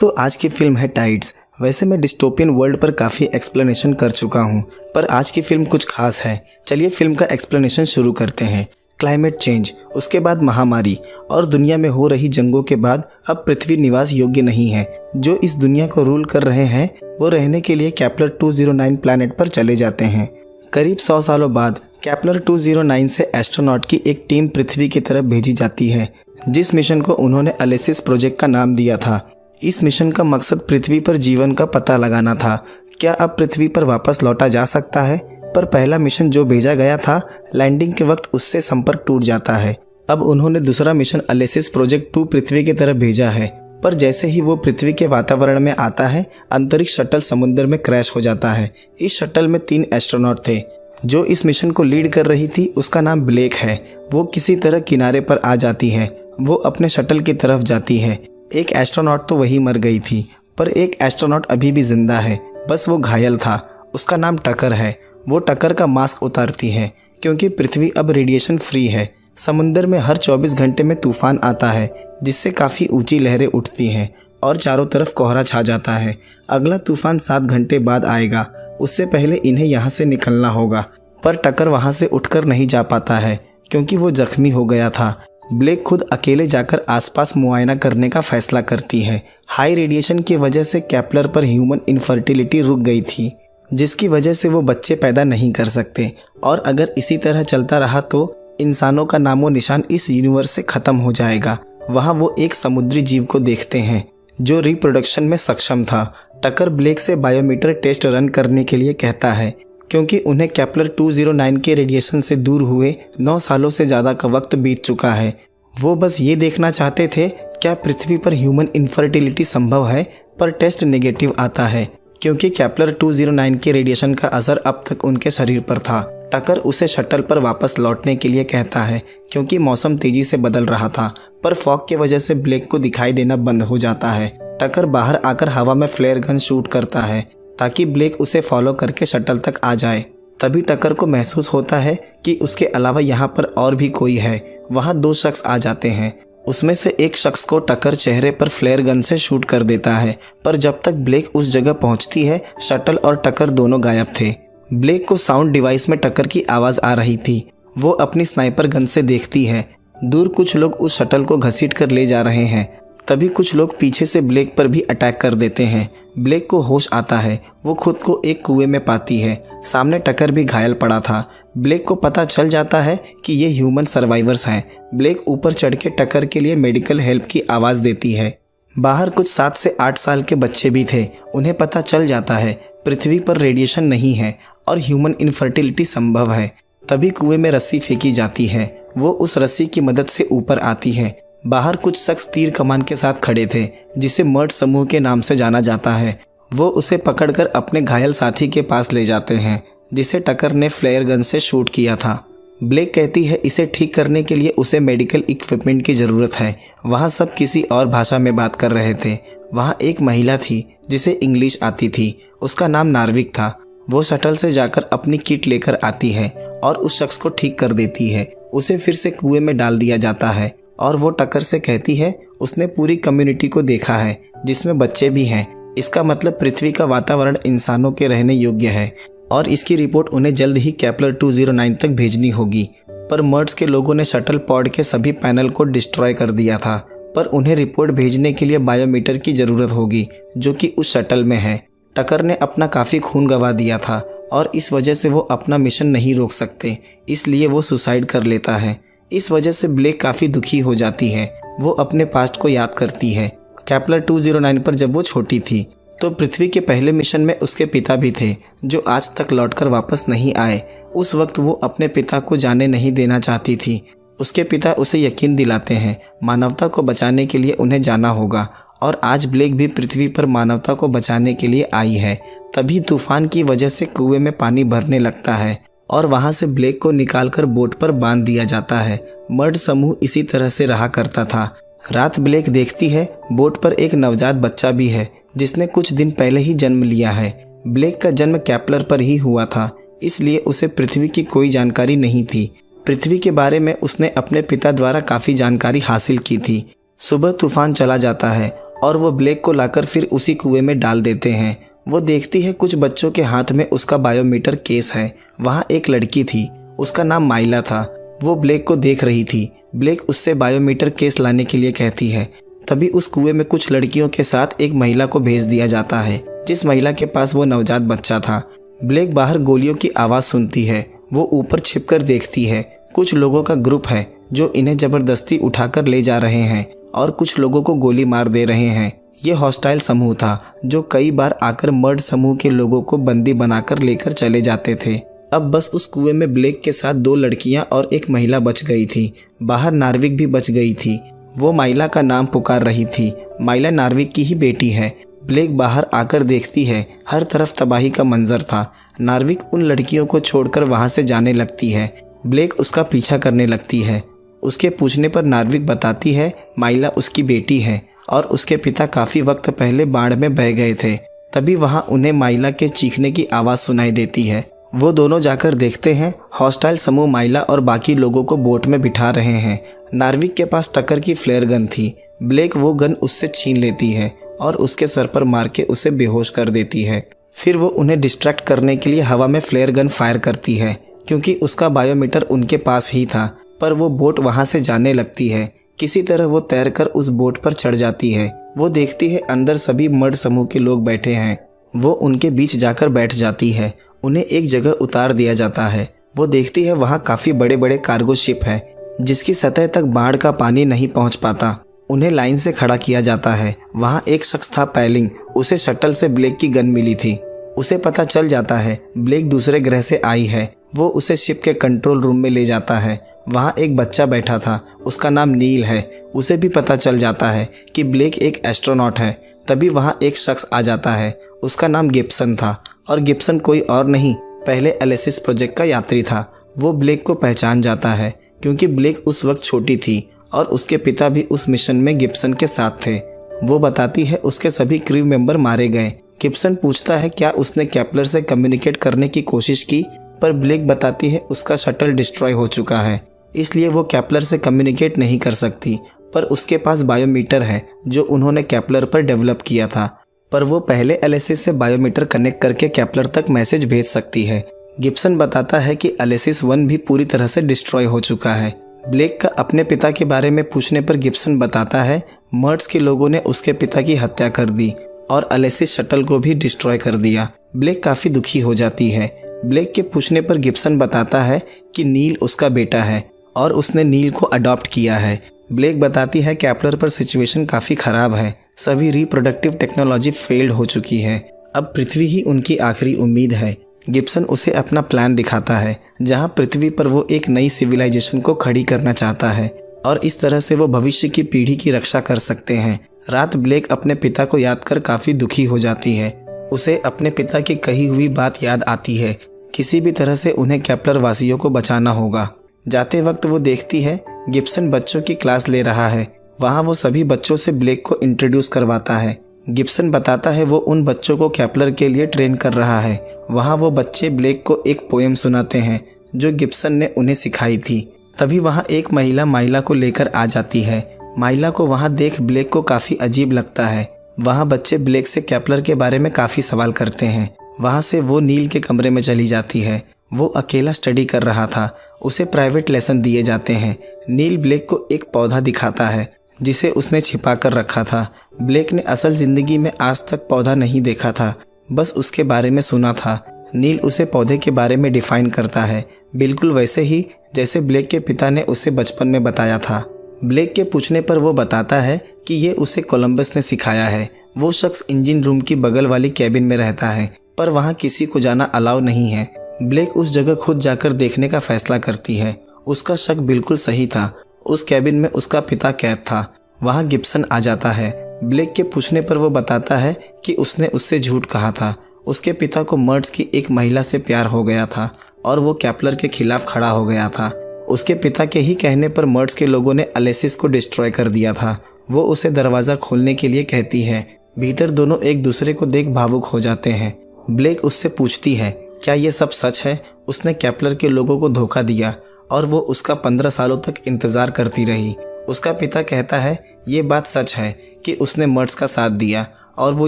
तो आज की फिल्म है टाइड्स। वैसे मैं डिस्टोपियन वर्ल्ड पर काफ़ी एक्सप्लेनेशन कर चुका हूँ, पर आज की फिल्म कुछ खास है। चलिए फिल्म का एक्सप्लेनेशन शुरू करते हैं। क्लाइमेट चेंज, उसके बाद महामारी और दुनिया में हो रही जंगों के बाद अब पृथ्वी निवास योग्य नहीं है। जो इस दुनिया को रूल कर रहे हैं वो रहने के लिए केपलर 209 प्लैनेट पर चले जाते हैं। करीब 100 सालों बाद केपलर 209 से एस्ट्रोनॉट की एक टीम पृथ्वी की तरफ भेजी जाती है, जिस मिशन को उन्होंने अलेसिस प्रोजेक्ट का नाम दिया था। इस मिशन का मकसद पृथ्वी पर जीवन का पता लगाना था। क्या अब पृथ्वी पर वापस लौटा जा सकता है? पर पहला मिशन जो भेजा गया था, लैंडिंग के वक्त उससे संपर्क टूट जाता है। अब उन्होंने दूसरा मिशन अलेसिस प्रोजेक्ट 2 पृथ्वी की तरफ भेजा है, पर जैसे ही वो पृथ्वी के वातावरण में आता है, अंतरिक्ष शटल समुद्र में क्रैश हो जाता है। इस शटल में 3 एस्ट्रोनॉट थे। जो इस मिशन को लीड कर रही थी उसका नाम ब्लेक है। वो किसी तरह किनारे पर आ जाती है। वो अपने शटल की तरफ जाती है। एक एस्ट्रोनॉट तो वही मर गई थी, पर एक एस्ट्रोनॉट अभी भी जिंदा है, बस वो घायल था। उसका नाम टकर है। वो टकर का मास्क उतारती है क्योंकि पृथ्वी अब रेडिएशन फ्री है। समुद्र में हर 24 घंटे में तूफान आता है, जिससे काफ़ी ऊंची लहरें उठती हैं और चारों तरफ कोहरा छा जाता है। अगला तूफान 7 घंटे बाद आएगा। उससे पहले इन्हें यहाँ से निकलना होगा, पर टकर वहाँ से उठकर नहीं जा पाता है क्योंकि वो जख्मी हो गया था। ब्लेक खुद अकेले जाकर आसपास मुआयना करने का फैसला करती है। हाई रेडिएशन की वजह से केपलर पर ह्यूमन इनफर्टिलिटी रुक गई थी, जिसकी वजह से वो बच्चे पैदा नहीं कर सकते, और अगर इसी तरह चलता रहा तो इंसानों का नामो निशान इस यूनिवर्स से ख़त्म हो जाएगा। वहाँ वो एक समुद्री जीव को देखते हैं जो रिप्रोडक्शन में सक्षम था। टकर ब्लेक से बायोमीटर टेस्ट रन करने के लिए कहता है क्योंकि उन्हें केपलर 209 के रेडिएशन से दूर हुए 9 सालों से ज़्यादा का वक्त बीत चुका है। वो बस ये देखना चाहते थे क्या पृथ्वी पर ह्यूमन इनफर्टिलिटी संभव है, पर टेस्ट नेगेटिव आता है क्योंकि केपलर 209 के रेडिएशन का असर अब तक उनके शरीर पर था। टकर उसे शटल पर वापस लौटने के लिए कहता है क्योंकि मौसम तेज़ी से बदल रहा था, पर फॉग की वजह से ब्लेक को दिखाई देना बंद हो जाता है। टकर बाहर आकर हवा में फ्लेयर गन शूट करता है ताकि ब्लेक उसे फॉलो करके शटल तक आ जाए। तभी टकर को महसूस होता है कि उसके अलावा यहाँ पर और भी कोई है। वहाँ 2 शख्स आ जाते हैं। उसमें से एक शख्स को टकर चेहरे पर फ्लेयर गन से शूट कर देता है, पर जब तक ब्लेक उस जगह पहुँचती है, शटल और टकर दोनों गायब थे। ब्लेक को साउंड डिवाइस में टकर की आवाज़ आ रही थी। वो अपनी स्नाइपर गन से देखती है। दूर कुछ लोग उस शटल को घसीट कर ले जा रहे हैं। तभी कुछ लोग पीछे से ब्लेक पर भी अटैक कर देते हैं। ब्लेक को होश आता है। वो खुद को एक कुएं में पाती है। सामने टकर भी घायल पड़ा था। ब्लेक को पता चल जाता है कि ये ह्यूमन सर्वाइवर्स हैं। ब्लेक ऊपर चढ़ के टकर के लिए मेडिकल हेल्प की आवाज़ देती है। बाहर कुछ 7 से 8 साल के बच्चे भी थे। उन्हें पता चल जाता है पृथ्वी पर रेडिएशन नहीं है और ह्यूमन इनफर्टिलिटी संभव है। तभी कुएं में रस्सी फेंकी जाती है। वो उस रस्सी की मदद से ऊपर आती है। बाहर कुछ शख्स तीर कमान के साथ खड़े थे, जिसे मर्ड समूह के नाम से जाना जाता है। वो उसे पकड़कर अपने घायल साथी के पास ले जाते हैं, जिसे टकर ने फ्लेयर गन से शूट किया था। ब्लेक कहती है इसे ठीक करने के लिए उसे मेडिकल इक्विपमेंट की ज़रूरत है। वहाँ सब किसी और भाषा में बात कर रहे थे। वहाँ एक महिला थी जिसे इंग्लिश आती थी। उसका नाम नार्विक था। वो शटल से जाकर अपनी किट लेकर आती है और उस शख्स को ठीक कर देती है। उसे फिर से कुएं में डाल दिया जाता है और वो टकर से कहती है उसने पूरी कम्युनिटी को देखा है, जिसमें बच्चे भी हैं। इसका मतलब पृथ्वी का वातावरण इंसानों के रहने योग्य है और इसकी रिपोर्ट उन्हें जल्द ही केपलर 209 तक भेजनी होगी। पर मर्ड्स के लोगों ने शटल पॉड के सभी पैनल को डिस्ट्रॉय कर दिया था, पर उन्हें रिपोर्ट भेजने के लिए बायोमीटर की ज़रूरत होगी, जो कि उस शटल में है। टकर ने अपना काफ़ी खून गंवा दिया था और इस वजह से वो अपना मिशन नहीं रोक सकते, इसलिए वो सुसाइड कर लेता है। इस वजह से ब्लेक काफ़ी दुखी हो जाती है। वो अपने पास्ट को याद करती है। केपलर 209 पर जब वो छोटी थी तो पृथ्वी के पहले मिशन में उसके पिता भी थे, जो आज तक लौटकर वापस नहीं आए। उस वक्त वो अपने पिता को जाने नहीं देना चाहती थी। उसके पिता उसे यकीन दिलाते हैं मानवता को बचाने के लिए उन्हें जाना होगा, और आज ब्लेक भी पृथ्वी पर मानवता को बचाने के लिए आई है। तभी तूफान की वजह से कुएं में पानी भरने लगता है और वहाँ से ब्लेक को निकालकर बोट पर बांध दिया जाता है। मर्ड समूह इसी तरह से रहा करता था। रात ब्लेक देखती है बोट पर एक नवजात बच्चा भी है, जिसने कुछ दिन पहले ही जन्म लिया है। ब्लेक का जन्म केपलर पर ही हुआ था, इसलिए उसे पृथ्वी की कोई जानकारी नहीं थी। पृथ्वी के बारे में उसने अपने पिता द्वारा काफ़ी जानकारी हासिल की थी। सुबह तूफान चला जाता है और वो ब्लेक को लाकर फिर उसी कुएं में डाल देते हैं। वो देखती है कुछ बच्चों के हाथ में उसका बायोमीटर केस है। वहाँ एक लड़की थी, उसका नाम माइला था। वो ब्लेक को देख रही थी। ब्लेक उससे बायोमीटर केस लाने के लिए कहती है। तभी उस कुएं में कुछ लड़कियों के साथ एक महिला को भेज दिया जाता है, जिस महिला के पास वो नवजात बच्चा था। ब्लेक बाहर गोलियों की आवाज़ सुनती है। वो ऊपर छिपकर देखती है। कुछ लोगों का ग्रुप है जो इन्हें ज़बरदस्ती उठाकर ले जा रहे हैं और कुछ लोगों को गोली मार दे रहे हैं। ये हॉस्टाइल समूह था जो कई बार आकर मर्ड समूह के लोगों को बंदी बनाकर लेकर चले जाते थे। अब बस उस कुएं में ब्लेक के साथ 2 लड़कियां और एक महिला बच गई थी। बाहर नार्विक भी बच गई थी। वो माइला का नाम पुकार रही थी। माइला नार्विक की ही बेटी है। ब्लेक बाहर आकर देखती है, हर तरफ तबाही का मंजर था। नार्विक उन लड़कियों को छोड़कर वहाँ से जाने लगती है। ब्लेक उसका पीछा करने लगती है। उसके पूछने पर नार्विक बताती है माइला उसकी बेटी है और उसके पिता काफ़ी वक्त पहले बाढ़ में बह गए थे। तभी वहाँ उन्हें माइला के चीखने की आवाज़ सुनाई देती है। वो दोनों जाकर देखते हैं हॉस्टाइल समूह माइला और बाकी लोगों को बोट में बिठा रहे हैं। नार्विक के पास टक्कर की फ्लेयर गन थी। ब्लेक वो गन उससे छीन लेती है और उसके सर पर मार के उसे बेहोश कर देती है। फिर वो उन्हें डिस्ट्रैक्ट करने के लिए हवा में फ्लेयर गन फायर करती है, क्योंकि उसका बायोमीटर उनके पास ही था। पर वो बोट वहाँ से जाने लगती है। किसी तरह वो तैरकर उस बोट पर चढ़ जाती है। वो देखती है अंदर सभी मर्ड समूह के लोग बैठे हैं। वो उनके बीच जाकर बैठ जाती है। उन्हें एक जगह उतार दिया जाता है। वो देखती है वहाँ काफ़ी बड़े बड़े कार्गो शिप है, जिसकी सतह तक बाढ़ का पानी नहीं पहुँच पाता। उन्हें लाइन से खड़ा किया जाता है। वहाँ एक शख्स था पैलिंग। उसे शटल से ब्लेक की गन मिली थी। उसे पता चल जाता है ब्लेक दूसरे ग्रह से आई है। वो उसे शिप के कंट्रोल रूम में ले जाता है। वहाँ एक बच्चा बैठा था, उसका नाम नील है। उसे भी पता चल जाता है कि ब्लेक एक एस्ट्रोनॉट है। तभी वहाँ एक शख्स आ जाता है, उसका नाम गिब्सन था। और गिब्सन कोई और नहीं, पहले एलिसिस प्रोजेक्ट का यात्री था। वो ब्लेक को पहचान जाता है, क्योंकि ब्लेक उस वक्त छोटी थी और उसके पिता भी उस मिशन में गिब्सन के साथ थे। वो बताती है उसके सभी क्रू मेंबर मारे गए। गिब्सन पूछता है क्या उसने केपलर से कम्युनिकेट करने की कोशिश की, पर ब्लेक बताती है उसका शटल डिस्ट्रॉय हो चुका है, इसलिए वो केपलर से कम्युनिकेट नहीं कर सकती। पर उसके पास बायोमीटर है जो उन्होंने केपलर पर डेवलप किया था। पर वो पहले एलिसिस से बायोमीटर कनेक्ट करके केपलर तक मैसेज भेज सकती है। गिब्सन बताता है कि एलिसिस 1 भी पूरी तरह से डिस्ट्रॉय हो चुका है। ब्लेक का अपने पिता के बारे में पूछने पर गिब्सन बताता है मर्ड्स के लोगों ने उसके पिता की हत्या कर दी और एलिसिस शटल को भी डिस्ट्रॉय कर दिया। ब्लेक काफ़ी दुखी हो जाती है। ब्लेक के पूछने पर गिब्सन बताता है कि नील उसका बेटा है और उसने नील को अडॉप्ट किया है। ब्लेक बताती है केपलर पर सिचुएशन काफ़ी ख़राब है। सभी रिप्रोडक्टिव टेक्नोलॉजी फेल्ड हो चुकी है। अब पृथ्वी ही उनकी आखिरी उम्मीद है। गिब्सन उसे अपना प्लान दिखाता है, जहां पृथ्वी पर वो एक नई सिविलाइजेशन को खड़ी करना चाहता है और इस तरह से वो भविष्य की पीढ़ी की रक्षा कर सकते हैं। रात ब्लेक अपने पिता को याद कर काफ़ी दुखी हो जाती है। उसे अपने पिता की कही हुई बात याद आती है, किसी भी तरह से उन्हें केपलर वासियों को बचाना होगा। जाते वक्त वो देखती है गिब्सन बच्चों की क्लास ले रहा है। वहाँ वो सभी बच्चों से ब्लेक को इंट्रोड्यूस करवाता है। गिब्सन बताता है वो उन बच्चों को केपलर के लिए ट्रेन कर रहा है। वहाँ वो बच्चे ब्लेक को एक पोएम सुनाते हैं जो गिब्सन ने उन्हें सिखाई थी। तभी वहाँ एक महिला माइला को लेकर आ जाती है। माइला को वहाँ देख ब्लेक को काफ़ी अजीब लगता है। वहाँ बच्चे ब्लेक से केपलर के बारे में काफ़ी सवाल करते हैं। वहाँ से वो नील के कमरे में चली जाती है। वो अकेला स्टडी कर रहा था। उसे प्राइवेट लेसन दिए जाते हैं। नील ब्लेक को एक पौधा दिखाता है जिसे उसने छिपा कर रखा था। ब्लेक ने असल ज़िंदगी में आज तक पौधा नहीं देखा था, बस उसके बारे में सुना था। नील उसे पौधे के बारे में डिफ़ाइन करता है, बिल्कुल वैसे ही जैसे ब्लेक के पिता ने उसे बचपन में बताया था। ब्लेक के पूछने पर वो बताता है कि ये उसे कोलंबस ने सिखाया है। वो शख्स इंजन रूम की बगल वाली कैबिन में रहता है, पर वहाँ किसी को जाना अलाउ नहीं है। ब्लेक उस जगह खुद जाकर देखने का फैसला करती है। उसका शक बिल्कुल सही था। उस कैबिन में उसका पिता कैद था। वहाँ गिब्सन आ जाता है। ब्लेक के पूछने पर वो बताता है कि उसने उससे झूठ कहा था। उसके पिता को मर्ड्स की एक महिला से प्यार हो गया था और वो केपलर के खिलाफ खड़ा हो गया था। उसके पिता के ही कहने पर मर्ड्स के लोगों ने एलिसिस को डिस्ट्रॉय कर दिया था। वो उसे दरवाज़ा खोलने के लिए कहती है। भीतर दोनों एक दूसरे को देख भावुक हो जाते हैं। ब्लेक उससे पूछती है क्या ये सब सच है। उसने केपलर के लोगों को धोखा दिया और वो उसका 15 सालों तक इंतज़ार करती रही। उसका पिता कहता है ये बात सच है कि उसने मर्ड्स का साथ दिया और वो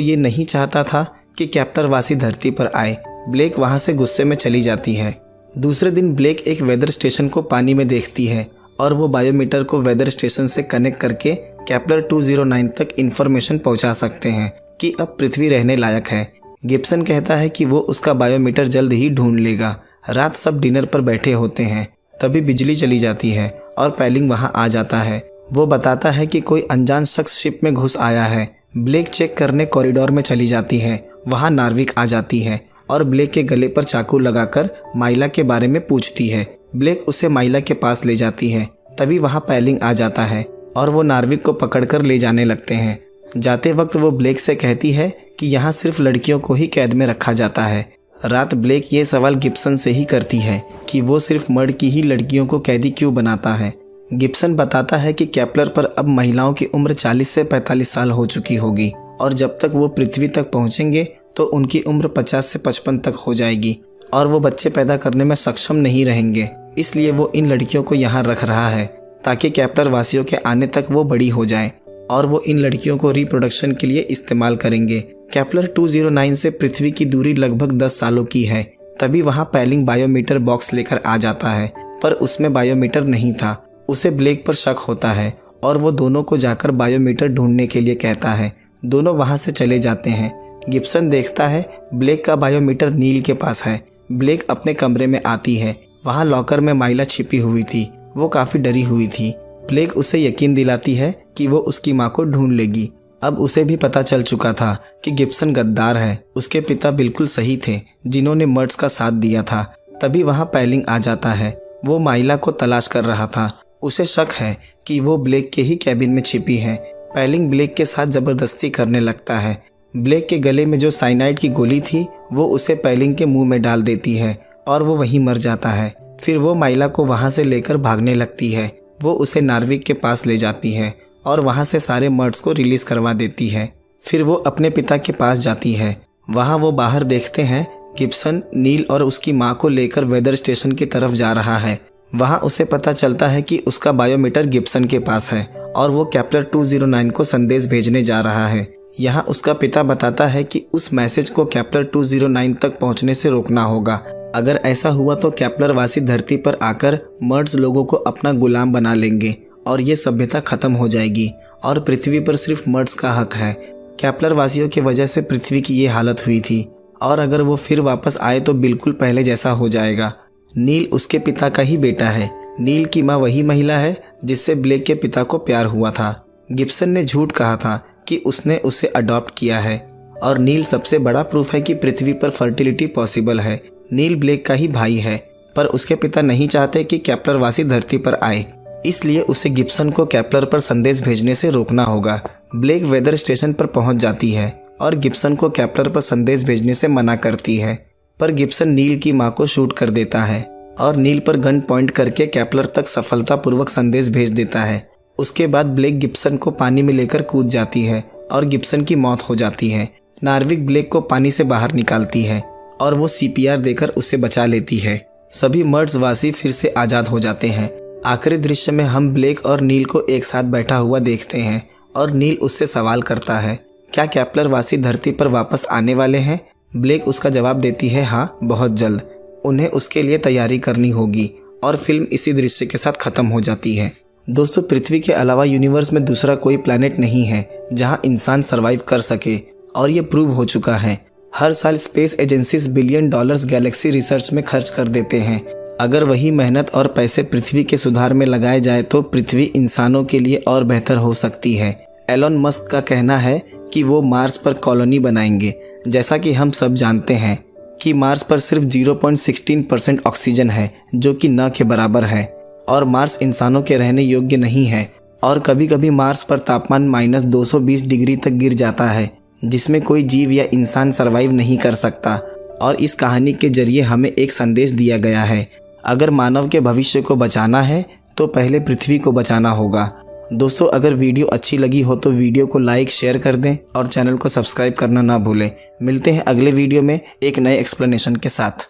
ये नहीं चाहता था कि केपलर वासी धरती पर आए। ब्लेक वहाँ से गुस्से में चली जाती है। दूसरे दिन ब्लेक एक वेदर स्टेशन को पानी में देखती है और वो बायोमीटर को वेदर स्टेशन से कनेक्ट करके केपलर 209 तक इन्फॉर्मेशन पहुंचा सकते हैं कि अब पृथ्वी रहने लायक है। गिब्सन कहता है कि वो उसका बायोमीटर जल्द ही ढूंढ लेगा। रात सब डिनर पर बैठे होते हैं, तभी बिजली चली जाती है और पैलिंग वहां आ जाता है। वो बताता है कि कोई अनजान शख्स शिप में घुस आया है। ब्लेक चेक करने कॉरिडोर में चली जाती है। वहां नार्विक आ जाती है और ब्लेक के गले पर चाकू लगाकर माइला के बारे में पूछती है। ब्लेक उसे माइला के पास ले जाती है। तभी वहां पैलिंग आ जाता है और वो नार्विक को पकड़कर ले जाने लगते हैं। जाते वक्त वो ब्लेक से कहती है कि यहाँ सिर्फ लड़कियों को ही कैद में रखा जाता है। रात ब्लेक ये सवाल गिब्सन से ही करती है कि वो सिर्फ मर्ड की ही लड़कियों को कैदी क्यों बनाता है। गिब्सन बताता है कि केपलर पर अब महिलाओं की उम्र 40 से 45 साल हो चुकी होगी और जब तक वो पृथ्वी तक पहुंचेंगे तो उनकी उम्र 50 से 55 तक हो जाएगी और वो बच्चे पैदा करने में सक्षम नहीं रहेंगे। इसलिए वो इन लड़कियों को यहाँ रख रहा है ताकि केपलर वासियों के आने तक वो बड़ी हो जाएं और वो इन लड़कियों को रिप्रोडक्शन के लिए इस्तेमाल करेंगे। केपलर 209 से पृथ्वी की दूरी लगभग 10 सालों की है। तभी वहाँ पैलिंग बायोमीटर बॉक्स लेकर आ जाता है, पर उसमें बायोमीटर नहीं था। उसे ब्लेक पर शक होता है और वो दोनों को जाकर बायोमीटर ढूंढने के लिए कहता है। दोनों वहाँ से चले जाते हैं। गिब्सन देखता है ब्लेक का बायोमीटर नील के पास है। ब्लेक अपने कमरे में आती है। वहाँ लॉकर में माइला छिपी हुई थी। वो काफ़ी डरी हुई थी। ब्लेक उसे यकीन दिलाती है कि वो उसकी माँ को ढूंढ लेगी। अब उसे भी पता चल चुका था कि गिब्सन गद्दार है। उसके पिता बिल्कुल सही थे जिन्होंने मर्ड्स का साथ दिया था। तभी वहाँ पैलिंग आ जाता है। वो माइला को तलाश कर रहा था। उसे शक है कि वो ब्लेक के ही कैबिन में छिपी है। पैलिंग ब्लेक के साथ ज़बरदस्ती करने लगता है। ब्लेक के गले में जो साइनाइड की गोली थी वो उसे पैलिंग के मुंह में डाल देती है और वो वहीं मर जाता है। फिर वो माइला को वहाँ से लेकर भागने लगती है। वो उसे नार्विक के पास ले जाती है और वहाँ से सारे मर्ड्स को रिलीज़ करवा देती है। फिर वो अपने पिता के पास जाती है। वहाँ वो बाहर देखते हैं गिब्सन नील और उसकी माँ को लेकर वेदर स्टेशन की तरफ जा रहा है। वहाँ उसे पता चलता है कि उसका बायोमीटर गिब्सन के पास है और वो केपलर 209 को संदेश भेजने जा रहा है। यहाँ उसका पिता बताता है कि उस मैसेज को केपलर 209 तक पहुँचने से रोकना होगा। अगर ऐसा हुआ तो केपलर वासी धरती पर आकर मर्ड्स लोगों को अपना गुलाम बना लेंगे और ये सभ्यता खत्म हो जाएगी और पृथ्वी पर सिर्फ मर्ड्स का हक है। केपलर वासियों की वजह से पृथ्वी की ये हालत हुई थी और अगर वो फिर वापस आए तो बिल्कुल पहले जैसा हो जाएगा। नील उसके पिता का ही बेटा है। नील की माँ वही महिला है जिससे ब्लेक के पिता को प्यार हुआ था। गिब्सन ने झूठ कहा था कि उसने उसे अडॉप्ट किया है और नील सबसे बड़ा प्रूफ है कि पृथ्वी पर फर्टिलिटी पॉसिबल है। नील ब्लेक का ही भाई है, पर उसके पिता नहीं चाहते कि केपलर वासी धरती पर आए, इसलिए उसे गिब्सन को केपलर पर संदेश भेजने से रोकना होगा। ब्लेक वेदर स्टेशन पर पहुंच जाती है और गिब्सन को केपलर पर संदेश भेजने से मना करती है, पर गिब्सन नील की मां को शूट कर देता है और नील पर गन पॉइंट करके केपलर तक सफलतापूर्वक संदेश भेज देता है। उसके बाद ब्लेक गिब्सन को पानी में लेकर कूद जाती है और गिब्सन की मौत हो जाती है। नार्विक ब्लेक को पानी से बाहर निकालती है और वो CPR देकर उसे बचा लेती है। सभी मर्ड्स वासी फिर से आज़ाद हो जाते हैं। आखिरी दृश्य में हम ब्लेक और नील को एक साथ बैठा हुआ देखते हैं और नील उससे सवाल करता है, क्या केपलर वासी धरती पर वापस आने वाले हैं? ब्लेक उसका जवाब देती है, हाँ, बहुत जल्द। उन्हें उसके लिए तैयारी करनी होगी और फिल्म इसी दृश्य के साथ ख़त्म हो जाती है। दोस्तों, पृथ्वी के अलावा यूनिवर्स में दूसरा कोई प्लैनेट नहीं है जहां इंसान सर्वाइव कर सके और ये प्रूव हो चुका है। हर साल space agencies $billion Galaxy research में खर्च कर देते हैं। अगर वही मेहनत और पैसे पृथ्वी के सुधार में लगाए जाए तो पृथ्वी इंसानों के लिए और बेहतर हो सकती है। एलोन मस्क का कहना है कि वो मार्स पर कॉलोनी बनाएंगे। जैसा कि हम सब जानते हैं कि मार्स पर सिर्फ 0.16% ऑक्सीजन है, जो कि न के बराबर है, और मार्स इंसानों के रहने योग्य नहीं है। और कभी कभी मार्स पर तापमान -220 डिग्री तक गिर जाता है, जिसमें कोई जीव या इंसान सर्वाइव नहीं कर सकता। और इस कहानी के जरिए हमें एक संदेश दिया गया है, अगर मानव के भविष्य को बचाना है तो पहले पृथ्वी को बचाना होगा। दोस्तों, अगर वीडियो अच्छी लगी हो तो वीडियो को लाइक शेयर कर दें और चैनल को सब्सक्राइब करना ना भूलें। मिलते हैं अगले वीडियो में एक नए एक्सप्लेनेशन के साथ।